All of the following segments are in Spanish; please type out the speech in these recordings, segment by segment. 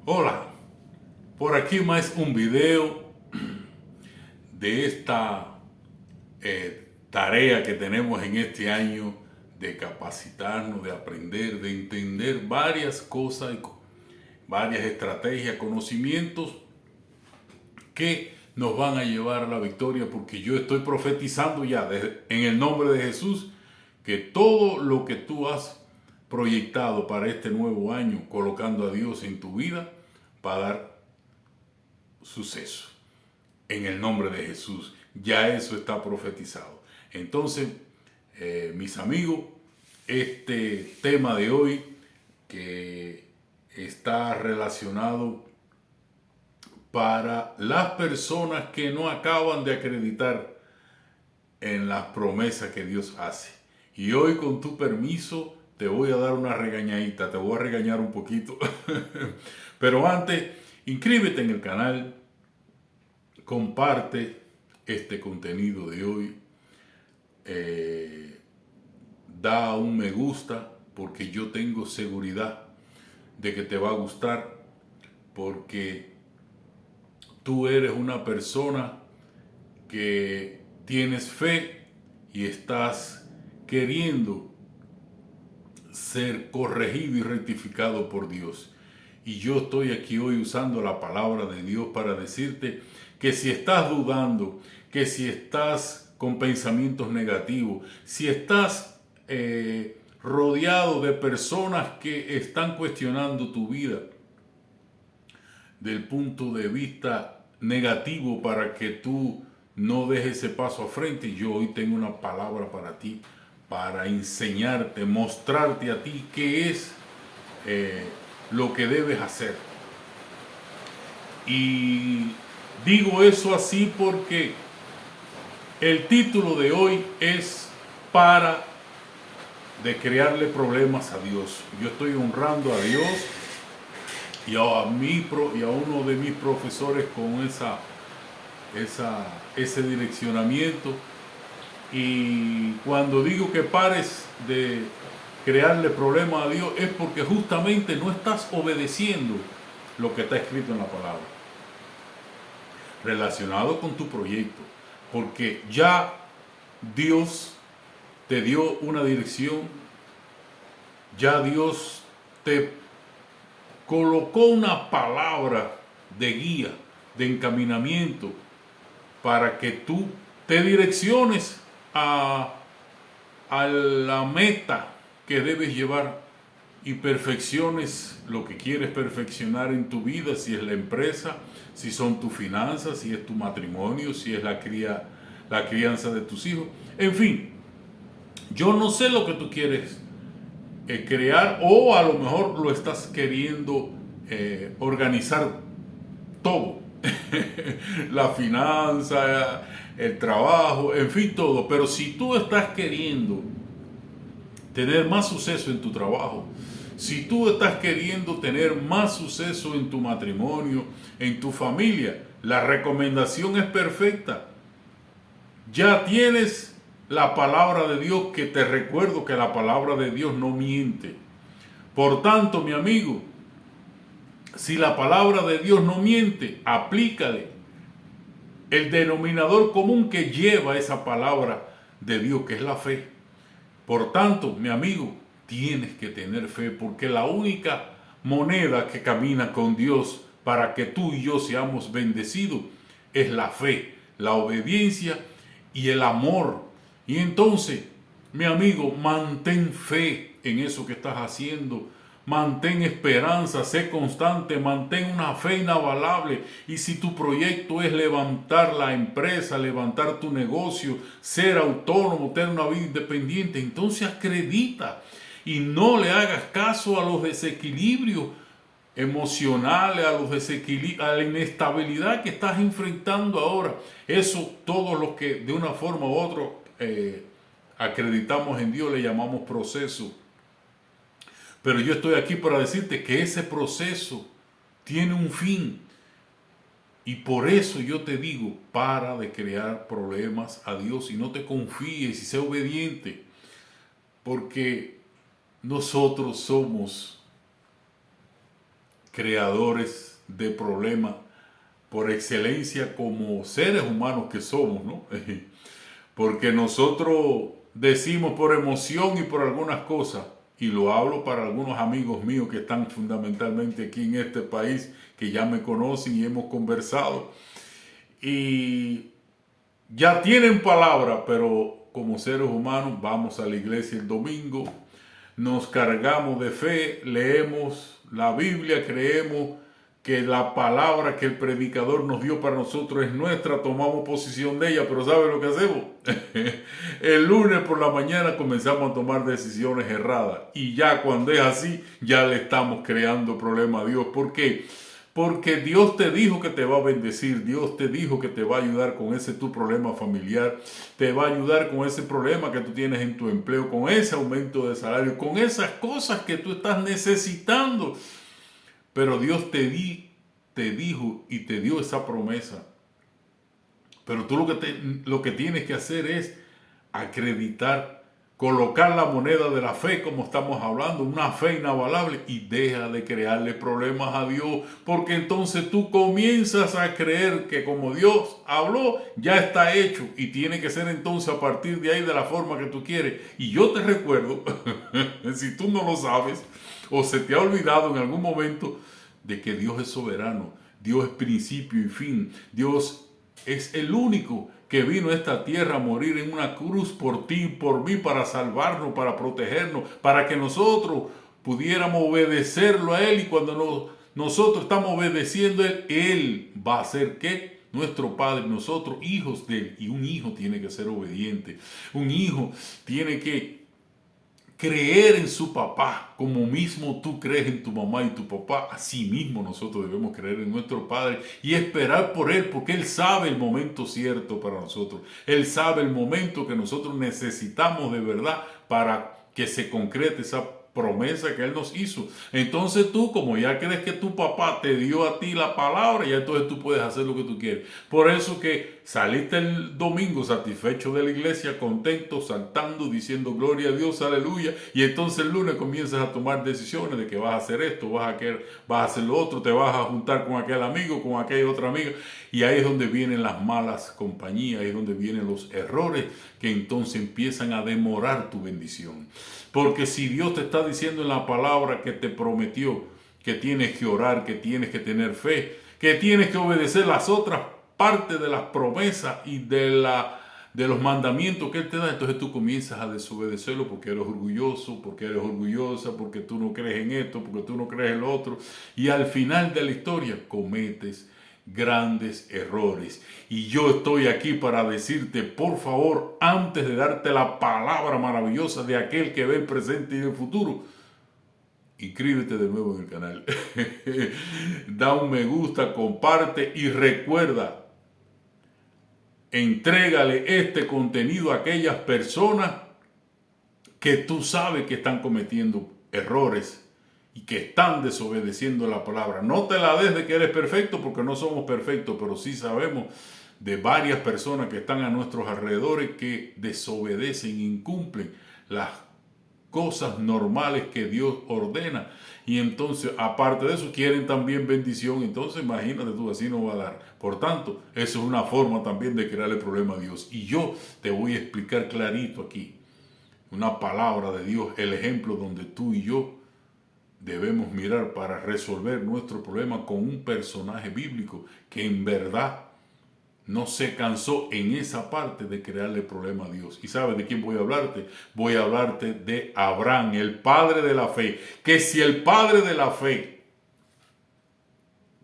Hola, por aquí más un video de esta tarea que tenemos en este año de capacitarnos, de aprender, de entender varias cosas, varias estrategias, conocimientos que nos van a llevar a la victoria, porque yo estoy profetizando ya en el nombre de Jesús que todo lo que tú has proyectado para este nuevo año, colocando a Dios en tu vida, va a dar suceso. En el nombre de Jesús, ya eso está profetizado. Entonces, mis amigos, este tema de hoy que está relacionado para las personas que no acaban de acreditar en las promesas que Dios hace. Y hoy, con tu permiso, te voy a dar una regañadita, te voy a regañar un poquito. Pero antes, inscríbete en el canal, comparte este contenido de hoy, da un me gusta, porque yo tengo seguridad de que te va a gustar, porque tú eres una persona que tienes fe y estás queriendo ser corregido y rectificado por Dios. Y yo estoy aquí hoy usando la palabra de Dios para decirte que si estás dudando, que si estás con pensamientos negativos, si estás rodeado de personas que están cuestionando tu vida del punto de vista negativo para que tú no dejes ese paso a frente, yo hoy tengo una palabra para ti, para enseñarte, mostrarte a ti qué es lo que debes hacer. Y digo eso así porque el título de hoy es para de crearle problemas a Dios. Yo estoy honrando a Dios y a uno de mis profesores con ese direccionamiento. Y cuando digo que pares de crearle problemas a Dios es porque justamente no estás obedeciendo lo que está escrito en la palabra relacionado con tu proyecto, porque ya Dios te dio una dirección, ya Dios te colocó una palabra de guía, de encaminamiento, para que tú te direcciones a la meta que debes llevar y perfecciones lo que quieres perfeccionar en tu vida, si es la empresa, si son tus finanzas, si es tu matrimonio, si es la crianza de tus hijos. En fin, yo no sé lo que tú quieres crear, o a lo mejor lo estás queriendo organizar todo. La finanza, el trabajo, en fin, todo. Pero si tú estás queriendo tener más suceso en tu trabajo, si tú estás queriendo tener más suceso en tu matrimonio, en tu familia, la recomendación es perfecta. Ya tienes la palabra de Dios, que te recuerdo que la palabra de Dios no miente. Por tanto, mi amigo, si la palabra de Dios no miente, aplícale el denominador común que lleva esa palabra de Dios, que es la fe. Por tanto, mi amigo, tienes que tener fe, porque la única moneda que camina con Dios para que tú y yo seamos bendecidos es la fe, la obediencia y el amor. Y entonces, mi amigo, mantén fe en eso que estás haciendo. Mantén esperanza, sé constante, mantén una fe inabalable. Y si tu proyecto es levantar la empresa, levantar tu negocio, ser autónomo, tener una vida independiente, entonces acredita y no le hagas caso a los desequilibrios emocionales, a la inestabilidad que estás enfrentando ahora. Eso, todos los que de una forma u otra acreditamos en Dios, le llamamos proceso. Pero yo estoy aquí para decirte que ese proceso tiene un fin. Y por eso yo te digo, para de crear problemas a Dios y no te confíes y sé obediente. Porque nosotros somos creadores de problemas por excelencia como seres humanos que somos, ¿no? Porque nosotros decimos por emoción y por algunas cosas, y lo hablo para algunos amigos míos que están fundamentalmente aquí en este país, que ya me conocen y hemos conversado, y ya tienen palabra, pero como seres humanos vamos a la iglesia el domingo, nos cargamos de fe, leemos la Biblia, creemos que la palabra que el predicador nos dio para nosotros es nuestra, tomamos posición de ella, pero ¿sabe lo que hacemos? El lunes por la mañana comenzamos a tomar decisiones erradas y ya cuando es así, ya le estamos creando problemas a Dios. ¿Por qué? Porque Dios te dijo que te va a bendecir, Dios te dijo que te va a ayudar con ese tu problema familiar, te va a ayudar con ese problema que tú tienes en tu empleo, con ese aumento de salario, con esas cosas que tú estás necesitando. Pero Dios te dijo y te dio esa promesa. Pero tú lo que tienes que hacer es acreditar, colocar la moneda de la fe, como estamos hablando, una fe inabalable, y deja de crearle problemas a Dios, porque entonces tú comienzas a creer que como Dios habló, ya está hecho, y tiene que ser entonces a partir de ahí de la forma que tú quieres. Y yo te recuerdo, si tú no lo sabes, o se te ha olvidado en algún momento, de que Dios es soberano, Dios es principio y fin, Dios es el único que vino a esta tierra a morir en una cruz por ti y por mí, para salvarnos, para protegernos, para que nosotros pudiéramos obedecerlo a Él. Y cuando nosotros estamos obedeciendo a Él, Él va a ser ¿qué? Nuestro Padre, nosotros hijos de Él. Y un hijo tiene que ser obediente, un hijo tiene que creer en su papá, como mismo tú crees en tu mamá y tu papá. Así mismo nosotros debemos creer en nuestro Padre y esperar por Él, porque Él sabe el momento cierto para nosotros. Él sabe el momento que nosotros necesitamos de verdad para que se concrete esa promesa que Él nos hizo. Entonces tú, como ya crees que tu papá te dio a ti la palabra, ya entonces tú puedes hacer lo que tú quieres. Por eso que saliste el domingo satisfecho de la iglesia, contento, saltando, diciendo gloria a Dios, aleluya, y entonces el lunes comienzas a tomar decisiones de que vas a hacer esto, vas a hacer lo otro, te vas a juntar con aquel amigo, con aquella otra amiga, y ahí es donde vienen las malas compañías, ahí es donde vienen los errores que entonces empiezan a demorar tu bendición. Porque si Dios te está diciendo en la palabra que te prometió que tienes que orar, que tienes que tener fe, que tienes que obedecer las otras partes de las promesas y de los mandamientos que Él te da, entonces tú comienzas a desobedecerlo porque eres orgulloso, porque eres orgullosa, porque tú no crees en esto, porque tú no crees en lo otro. Y al final de la historia cometes grandes errores. Y yo estoy aquí para decirte, por favor, antes de darte la palabra maravillosa de aquel que ve el presente y el futuro, inscríbete de nuevo en el canal. Da un me gusta, comparte y recuerda, entrégale este contenido a aquellas personas que tú sabes que están cometiendo errores y que están desobedeciendo la palabra. No te la des de que eres perfecto, porque no somos perfectos, pero sí sabemos de varias personas que están a nuestros alrededores que desobedecen, incumplen las cosas normales que Dios ordena. Y entonces, aparte de eso, quieren también bendición. Entonces, imagínate tú, así no va a dar. Por tanto, eso es una forma también de crearle problema a Dios. Y yo te voy a explicar clarito aquí, una palabra de Dios, el ejemplo donde tú y yo debemos mirar para resolver nuestro problema con un personaje bíblico que en verdad no se cansó en esa parte de crearle problema a Dios. ¿Y sabes de quién voy a hablarte? Voy a hablarte de Abraham, el padre de la fe. Que si el padre de la fe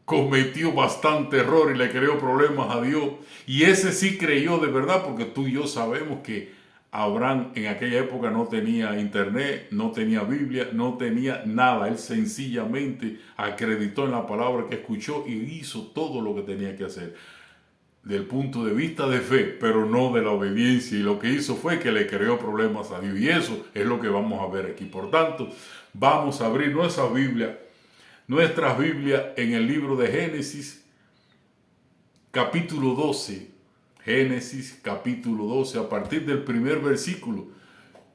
cometió bastante error y le creó problemas a Dios, y ese sí creyó de verdad, porque tú y yo sabemos que Abraham en aquella época no tenía internet, no tenía Biblia, no tenía nada. Él sencillamente acreditó en la palabra que escuchó y hizo todo lo que tenía que hacer del punto de vista de fe, pero no de la obediencia. Y lo que hizo fue que le creó problemas a Dios. Y eso es lo que vamos a ver aquí. Por tanto, vamos a abrir nuestras Biblias en el libro de Génesis, capítulo 12. Génesis capítulo 12, a partir del primer versículo,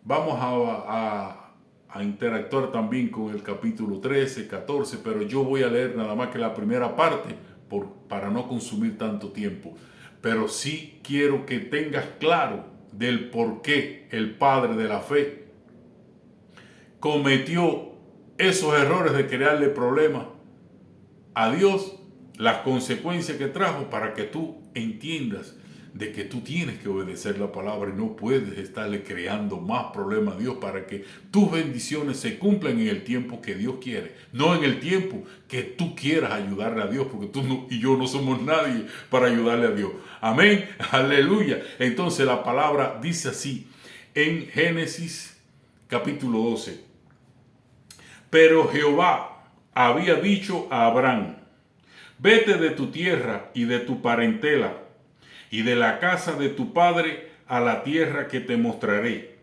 vamos a a interactuar también con el capítulo 13, 14, pero yo voy a leer nada más que la primera parte para no consumir tanto tiempo. Pero sí quiero que tengas claro del por qué el padre de la fe cometió esos errores de crearle problemas a Dios, las consecuencias que trajo, para que tú entiendas de que tú tienes que obedecer la palabra y no puedes estarle creando más problemas a Dios para que tus bendiciones se cumplan en el tiempo que Dios quiere, no en el tiempo que tú quieras ayudarle a Dios, porque tú y yo no somos nadie para ayudarle a Dios. Amén, aleluya. Entonces la palabra dice así en Génesis capítulo 12. Pero Jehová había dicho a Abraham: vete de tu tierra y de tu parentela y de la casa de tu padre a la tierra que te mostraré.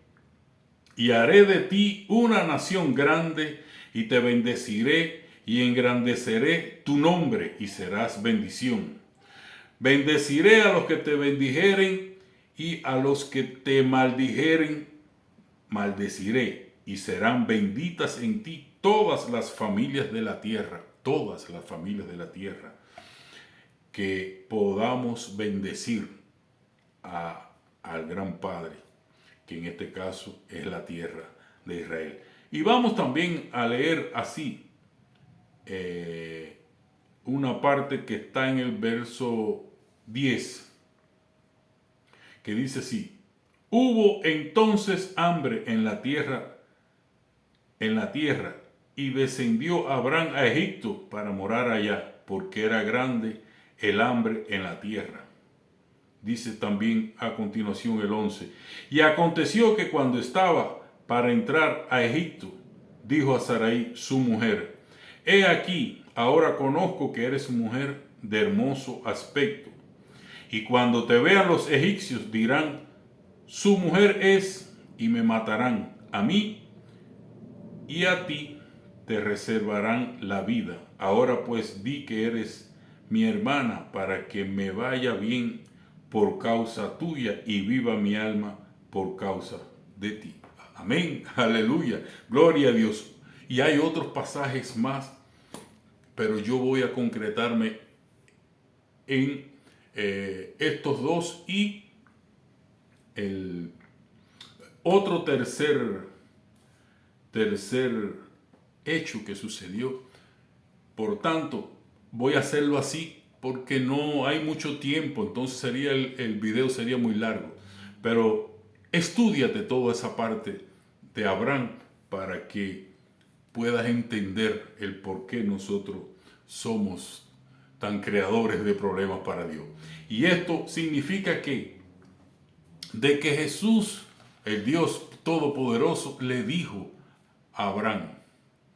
Y haré de ti una nación grande y te bendeciré y engrandeceré tu nombre y serás bendición. Bendeciré a los que te bendijeren y a los que te maldijeren maldeciré, y serán benditas en ti todas las familias de la tierra, todas las familias de la tierra. Que podamos bendecir al gran Padre, que en este caso es la tierra de Israel. Y vamos también a leer así una parte que está en el verso 10, que dice así: hubo entonces hambre en la tierra, y descendió Abraham a Egipto para morar allá, porque era grande el hambre en la tierra. Dice también a continuación el 11. Y aconteció que cuando estaba para entrar a Egipto, dijo a Sarai, su mujer: he aquí, ahora conozco que eres mujer de hermoso aspecto. Y cuando te vean los egipcios dirán: su mujer es, y me matarán a mí, y a ti te reservarán la vida. Ahora pues di que eres mi hermana, para que me vaya bien por causa tuya y viva mi alma por causa de ti. Amén, aleluya, gloria a Dios. Y hay otros pasajes más, pero yo voy a concretarme en estos dos y el otro tercer hecho que sucedió. Por tanto, voy a hacerlo así porque no hay mucho tiempo, entonces el video sería muy largo. Pero estúdiate toda esa parte de Abraham para que puedas entender el por qué nosotros somos tan creadores de problemas para Dios. Y esto significa de que Jesús, el Dios Todopoderoso, le dijo a Abraham: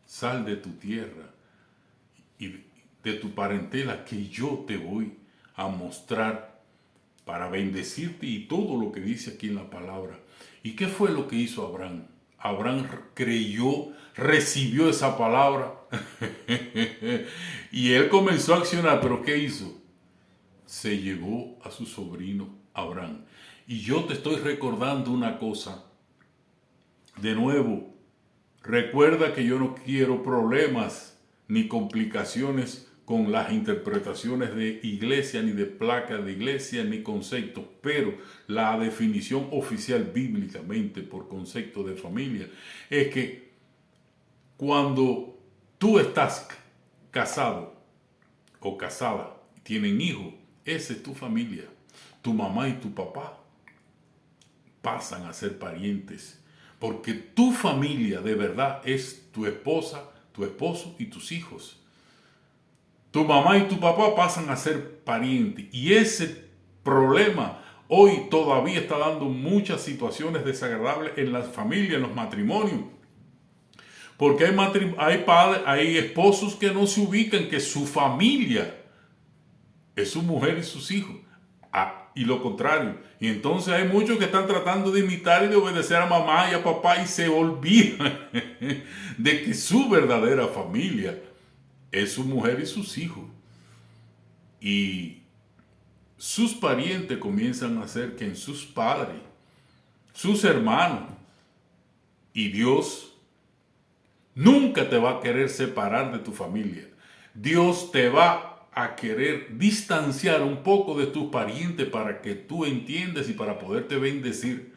sal de tu tierra y de tu parentela, que yo te voy a mostrar para bendecirte, y todo lo que dice aquí en la palabra. ¿Y qué fue lo que hizo Abraham? Abraham creyó, recibió esa palabra y él comenzó a accionar. ¿Pero qué hizo? Se llevó a su sobrino Abraham. Y yo te estoy recordando una cosa. De nuevo, recuerda que yo no quiero problemas ni complicaciones con las interpretaciones de iglesia, ni de placas de iglesia, ni conceptos, pero la definición oficial bíblicamente por concepto de familia es que cuando tú estás casado o casada y tienen hijos, esa es tu familia. Tu mamá y tu papá pasan a ser parientes, porque tu familia de verdad es tu esposa, tu esposo y tus hijos. Tu mamá y tu papá pasan a ser parientes, y ese problema hoy todavía está dando muchas situaciones desagradables en las familias, en los matrimonios. Porque hay esposos que no se ubican que su familia es su mujer y sus hijos. Y lo contrario. Y entonces hay muchos que están tratando de imitar y de obedecer a mamá y a papá, y se olvidan de que su verdadera familia es su mujer y sus hijos. Y sus parientes comienzan a ser que en sus padres, sus hermanos. Y Dios nunca te va a querer separar de tu familia. Dios te va a querer distanciar un poco de tus parientes para que tú entiendas y para poderte bendecir,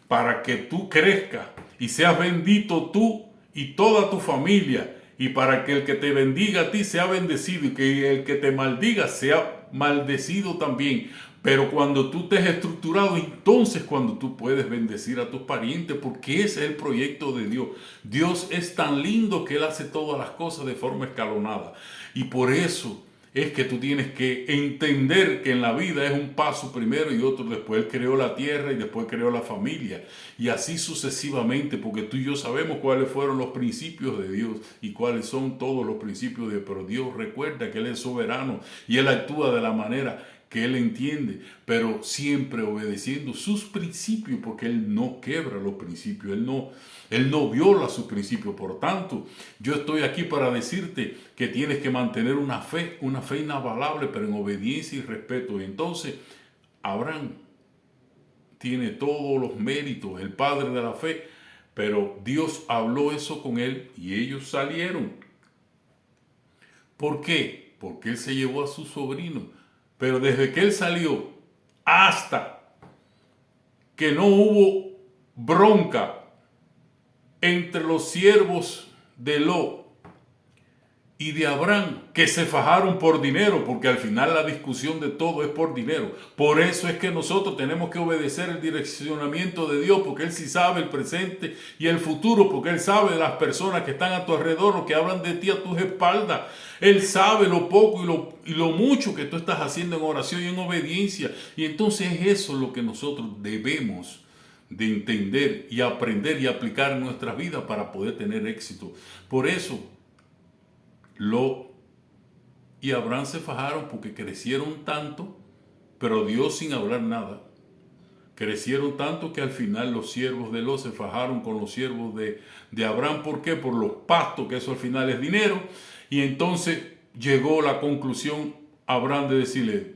para que tú crezcas y seas bendito tú y toda tu familia, y para que el que te bendiga a ti sea bendecido y que el que te maldiga sea maldecido también. Pero cuando tú te has estructurado, entonces cuando tú puedes bendecir a tus parientes, porque ese es el proyecto de Dios. Dios es tan lindo que Él hace todas las cosas de forma escalonada. Y por eso es que tú tienes que entender que en la vida es un paso primero y otro después. Él creó la tierra y después creó la familia. Y así sucesivamente, porque tú y yo sabemos cuáles fueron los principios de Dios y cuáles son todos los principios de Dios. Pero Dios recuerda que Él es soberano y Él actúa de la manera que Él entiende, pero siempre obedeciendo sus principios, porque Él no quebra los principios, Él no viola sus principios. Por tanto, yo estoy aquí para decirte que tienes que mantener una fe inabalable, pero en obediencia y respeto. Y entonces, Abraham tiene todos los méritos, el padre de la fe, pero Dios habló eso con él y ellos salieron. ¿Por qué? Porque Él se llevó a su sobrino. Pero desde que él salió hasta que no hubo bronca entre los siervos de Lot y de Abraham, que se fajaron por dinero, porque al final la discusión de todo es por dinero. Por eso es que nosotros tenemos que obedecer el direccionamiento de Dios, porque Él sí sabe el presente y el futuro, porque Él sabe de las personas que están a tu alrededor, lo que hablan de ti a tus espaldas. Él sabe lo poco y lo mucho que tú estás haciendo en oración y en obediencia. Y entonces eso es lo que nosotros debemos de entender y aprender y aplicar en nuestras vidas para poder tener éxito. Por eso Lot y Abraham se fajaron, porque crecieron tanto, pero Dios sin hablar nada. Crecieron tanto que al final los siervos de Lot se fajaron con los siervos de Abraham. ¿Por qué? Por los pastos, que eso al final es dinero. Y entonces llegó la conclusión Abraham de decirle: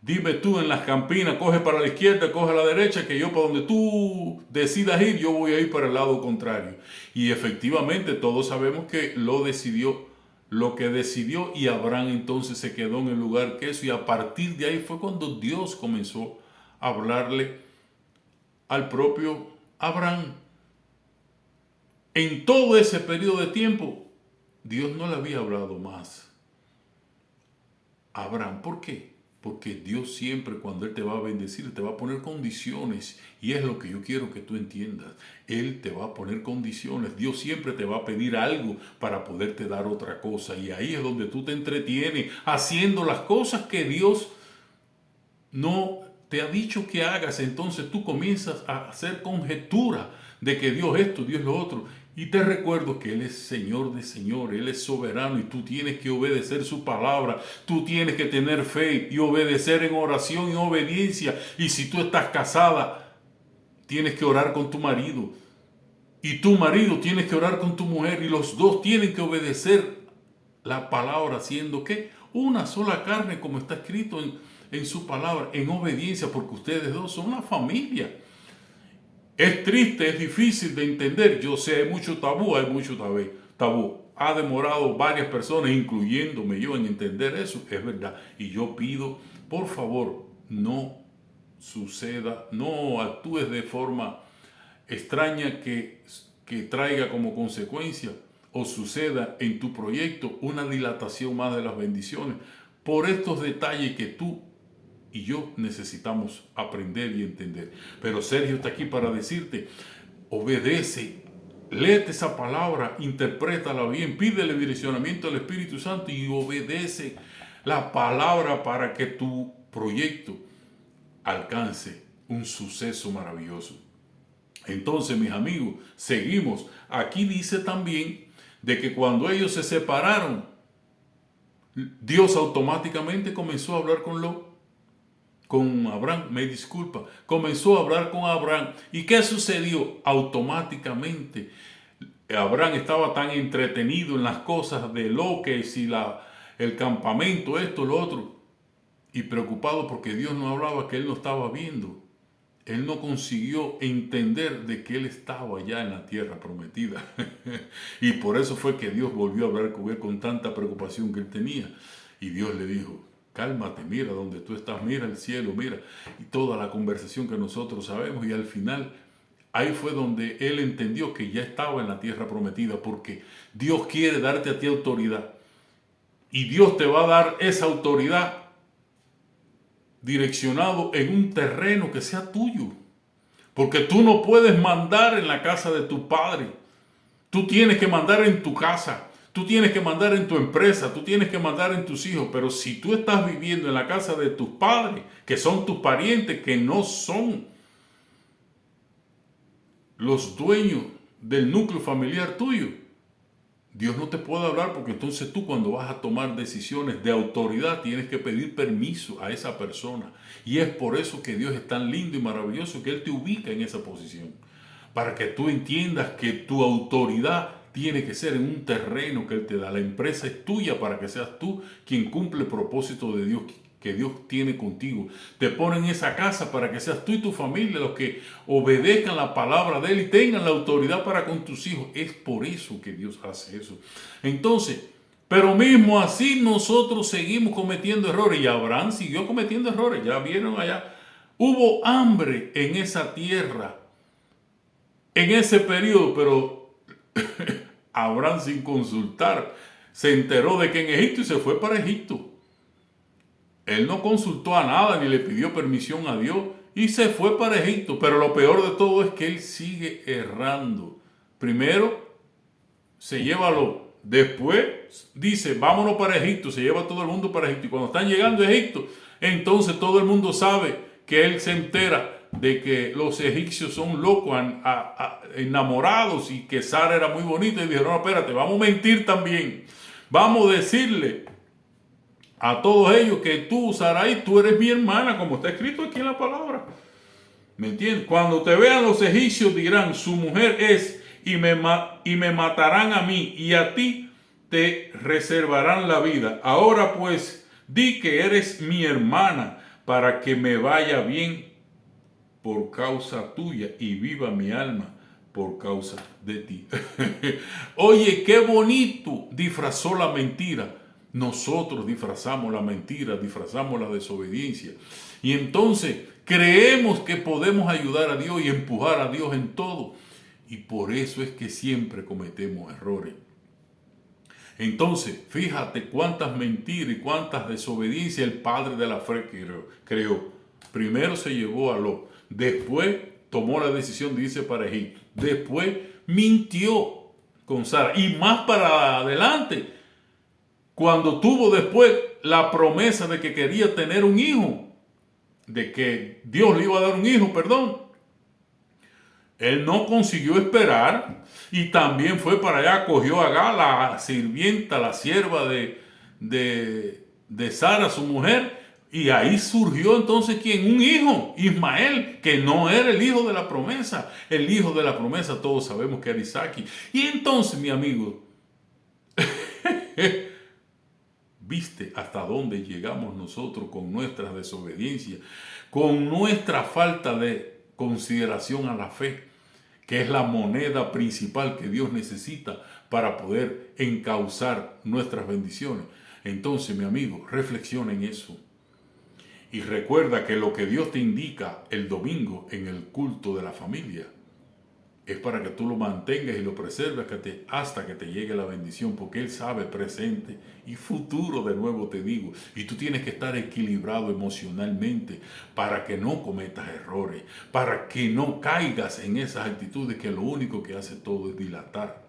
dime tú en las campinas, coge para la izquierda, coge a la derecha, que yo para donde tú decidas ir, yo voy a ir para el lado contrario. Y efectivamente todos sabemos que Lot decidió lo que decidió, y Abraham entonces se quedó en el lugar que eso, y a partir de ahí fue cuando Dios comenzó a hablarle al propio Abraham. En todo ese periodo de tiempo, Dios no le había hablado más a Abraham. ¿Por qué? Porque Dios siempre, cuando Él te va a bendecir, te va a poner condiciones. Y es lo que yo quiero que tú entiendas. Él te va a poner condiciones. Dios siempre te va a pedir algo para poderte dar otra cosa. Y ahí es donde tú te entretienes haciendo las cosas que Dios no te ha dicho que hagas. Entonces tú comienzas a hacer conjetura de que Dios esto, Dios lo otro. Y te recuerdo que Él es Señor de señores, Él es soberano, y tú tienes que obedecer su palabra. Tú tienes que tener fe y obedecer en oración y obediencia. Y si tú estás casada, tienes que orar con tu marido. Y tu marido tienes que orar con tu mujer. Y los dos tienen que obedecer la palabra, siendo que una sola carne, como está escrito en su palabra, en obediencia, porque ustedes dos son una familia. Es triste, es difícil de entender. Yo sé, hay mucho tabú. Ha demorado varias personas, incluyéndome yo, en entender eso. Es verdad. Y yo pido, por favor, no suceda, no actúes de forma extraña que traiga como consecuencia o suceda en tu proyecto una dilatación más de las bendiciones, por estos detalles que tú y yo necesitamos aprender y entender. Pero Sergio está aquí para decirte: obedece, léete esa palabra, interprétala bien, pídele direccionamiento al Espíritu Santo y obedece la palabra para que tu proyecto alcance un suceso maravilloso. Entonces, mis amigos, seguimos. Aquí dice también de que cuando ellos se separaron, Dios automáticamente comenzó a hablar con Abraham, me disculpa, comenzó a hablar con Abraham. ¿Y qué sucedió? Automáticamente Abraham estaba tan entretenido en las cosas de lo que si el campamento, esto, lo otro, y preocupado porque Dios no hablaba, que él no estaba viendo él no consiguió entender de que él estaba ya en la tierra prometida. Y por eso fue que Dios volvió a hablar con él con tanta preocupación que él tenía. Y Dios le dijo, cálmate, mira donde tú estás, mira el cielo, mira. Y toda la conversación que nosotros sabemos. Y al final, ahí fue donde él entendió que ya estaba en la tierra prometida, porque Dios quiere darte a ti autoridad. Y Dios te va a dar esa autoridad direccionado en un terreno que sea tuyo. Porque tú no puedes mandar en la casa de tu padre. Tú tienes que mandar en tu casa. Tú tienes que mandar en tu empresa. Tú tienes que mandar en tus hijos. Pero si tú estás viviendo en la casa de tus padres, que son tus parientes, que no son los dueños del núcleo familiar tuyo, Dios no te puede hablar, porque entonces tú, cuando vas a tomar decisiones de autoridad, tienes que pedir permiso a esa persona. Y es por eso que Dios es tan lindo y maravilloso, que Él te ubica en esa posición, para que tú entiendas que tu autoridad tiene que ser en un terreno que Él te da. La empresa es tuya para que seas tú quien cumple el propósito de Dios que Dios tiene contigo. Te pone en esa casa para que seas tú y tu familia los que obedezcan la palabra de Él y tengan la autoridad para con tus hijos. Es por eso que Dios hace eso. Entonces, pero mismo así nosotros seguimos cometiendo errores, y Abraham siguió cometiendo errores. Ya vieron allá, hubo hambre en esa tierra en ese periodo, pero Abraham, sin consultar, se enteró de que en Egipto y se fue para Egipto. Él no consultó a nada ni le pidió permisión a Dios y se fue para Egipto. Pero lo peor de todo es que él sigue errando. Primero se lleva a Lot. Después dice, vámonos para Egipto. Se lleva a todo el mundo para Egipto. Y cuando están llegando a Egipto, entonces todo el mundo sabe que él se entera de que los egipcios son locos, enamorados, y que Sara era muy bonita. Y dijeron, no, espérate, vamos a mentir también. Vamos a decirle a todos ellos que tú, Sarai, tú eres mi hermana, como está escrito aquí en la palabra. ¿Me entiendes? Cuando te vean los egipcios dirán, su mujer es, y me matarán a mí, y a ti te reservarán la vida. Ahora pues, di que eres mi hermana, para que me vaya bien por causa tuya, y viva mi alma por causa de ti. Oye, qué bonito disfrazó la mentira. Nosotros disfrazamos la mentira, disfrazamos la desobediencia. Y entonces creemos que podemos ayudar a Dios y empujar a Dios en todo. Y por eso es que siempre cometemos errores. Entonces, fíjate cuántas mentiras y cuántas desobediencias el padre de la fe creó. Primero se llevó a Lot. Después tomó la decisión de irse para Egipto. Después mintió con Sara. Y más para adelante, cuando tuvo después la promesa de que quería tener un hijo, de que Dios le iba a dar un hijo, perdón, él no consiguió esperar y también fue para allá, cogió a Agar, la sirvienta, la sierva de Sara, su mujer, y ahí surgió entonces ¿quién? Un hijo, Ismael, que no era el hijo de la promesa. El hijo de la promesa todos sabemos que era Isaac. Y entonces, mi amigo, ¿viste hasta dónde llegamos nosotros con nuestras desobediencias, con nuestra falta de consideración a la fe, que es la moneda principal que Dios necesita para poder encauzar nuestras bendiciones? Entonces, mi amigo, reflexiona en eso. Y recuerda que lo que Dios te indica el domingo en el culto de la familia es para que tú lo mantengas y lo preserves hasta que te llegue la bendición, porque Él sabe presente y futuro, de nuevo te digo. Y tú tienes que estar equilibrado emocionalmente para que no cometas errores, para que no caigas en esas actitudes que lo único que hace todo es dilatar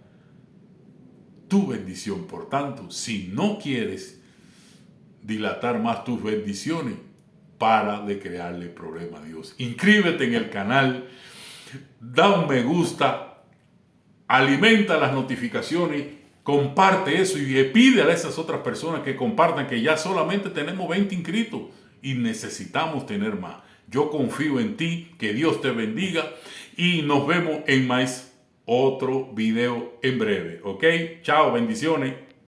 tu bendición. Por tanto, si no quieres dilatar más tus bendiciones, para de crearle problema a Dios. Inscríbete en el canal, da un me gusta, alimenta las notificaciones, comparte eso y pídele a esas otras personas que compartan, que ya solamente tenemos 20 inscritos y necesitamos tener más. Yo confío en ti, que Dios te bendiga y nos vemos en más otro video en breve. ¿Ok? Chao, bendiciones.